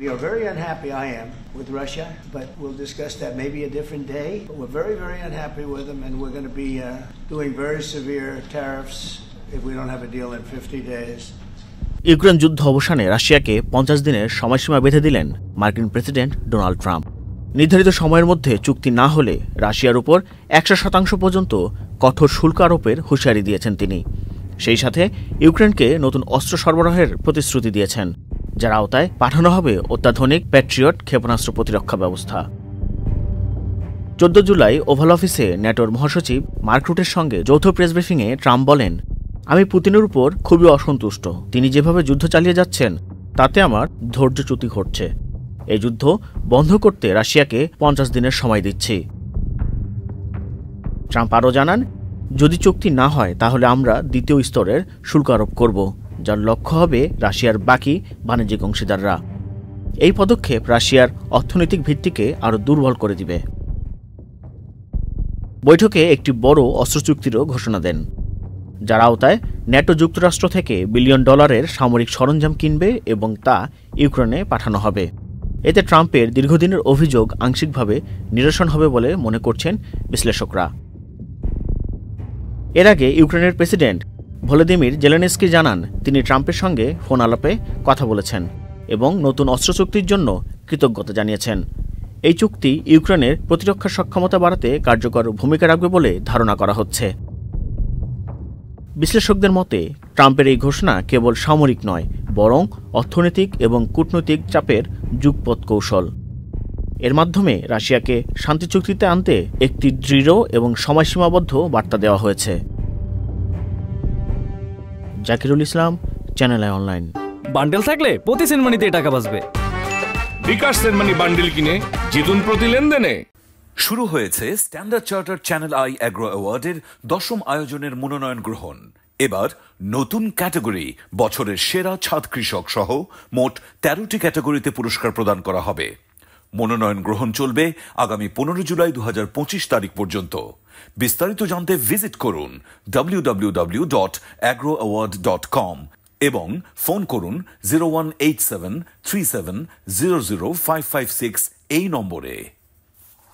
We are very unhappy, I am, with Russia, but we'll discuss that maybe a different day. But we're very, very unhappy with them, and we're going to be doing very severe tariffs if we don't have a deal in 50 days. Ukraine যুদ্ধ অবসানে রাশিয়াকে 50 দিনের সময়সীমা বেঁধে দিলেন মার্কিন president Donald Trump. নির্ধারিত সময়ের মধ্যে চুক্তি না হলে রাশিয়ার উপর 100% পর্যন্ত কঠোর শুল্ক আরোপের হুঁশিয়ারি দিয়েছেন তিনি। সেই সাথে ইউক্রেনকে নতুন অস্ত্র সরবরাহের প্রতিশ্রুতি দিয়েছেন, যার আওতায় পাঠানো হবে অত্যাধুনিক প্যাট্রিয়ট ক্ষেপণাস্ত্র প্রতিরক্ষা ব্যবস্থা। 14 জুলাই ওভাল অফিসে ন্যাটোর মহাসচিব মার্ক রুটের সঙ্গে যৌথ প্রেস ব্রিফিংয়ে ট্রাম্প বলেন, আমি পুতিনের উপর খুবই অসন্তুষ্ট। তিনি যেভাবে যুদ্ধ চালিয়ে যাচ্ছেন তাতে আমার ধৈর্যচ্যুতি ঘটছে। এই যুদ্ধ বন্ধ করতে রাশিয়াকে 50 দিনের সময় দিচ্ছি। ট্রাম্প আরও জানান, যদি চুক্তি না হয় তাহলে আমরা দ্বিতীয় স্তরের শুল্ক আরোপ করব, যার লক্ষ্য হবে রাশিয়ার বাকি বাণিজ্যিক অংশীদাররা। এই পদক্ষেপ রাশিয়ার অর্থনৈতিক ভিত্তিকে আরও দুর্বল করে দিবে। বৈঠকে একটি বড় অস্ত্র চুক্তিরও ঘোষণা দেন, যার আওতায় ন্যাটো যুক্তরাষ্ট্র থেকে $1 বিলিয়ন সামরিক সরঞ্জাম কিনবে এবং তা ইউক্রেনে পাঠানো হবে। এতে ট্রাম্পের দীর্ঘদিনের অভিযোগ আংশিকভাবে নিরসন হবে বলে মনে করছেন বিশ্লেষকরা। এর আগে ইউক্রেনের প্রেসিডেন্ট ভলোদিমির জেলেনস্কি জানান, তিনি ট্রাম্পের সঙ্গে ফোন আলাপে কথা বলেছেন এবং নতুন অস্ত্র চুক্তির জন্য কৃতজ্ঞতা জানিয়েছেন। এই চুক্তি ইউক্রেনের প্রতিরক্ষা সক্ষমতা বাড়াতে কার্যকর ভূমিকা রাখবে বলে ধারণা করা হচ্ছে। বিশ্লেষকদের মতে ট্রাম্পের এই ঘোষণা কেবল সামরিক নয়, বরং অর্থনৈতিক এবং কূটনৈতিক চাপের যুগপৎ কৌশল। এর মাধ্যমে রাশিয়াকে শান্তি চুক্তিতে আনতে একটি দৃঢ় এবং সময়সীমাবদ্ধ বার্তা দেওয়া হয়েছে। জাকিরুল ইসলাম, চ্যানেল আই অনলাইন। বান্ডেল থাকলে প্রতি সেনমানিতে টাকা বাঁচবে। বিকাশ সেনমানি বান্ডেল কিনে জিতুন প্রতি লেনদেনে। শুরু হয়েছে Standard Charter Channel i agro অ্যাওয়ার্ডের 10ম আয়োজনের মনোনয়ন গ্রহণ। এবার নতুন ক্যাটাগরি বছরের সেরা ছাদ কৃষক সহ মোট 13টি ক্যাটাগরিতে পুরস্কার প্রদান করা হবে। মনোনয়ন গ্রহণ চলবে আগামী 15 জুলাই 2025 তারিখ পর্যন্ত। বিস্তারিত জানতে ভিজিট করুন www.agroaward.com এবং ফোন করুন 018737000556 এই নম্বরে।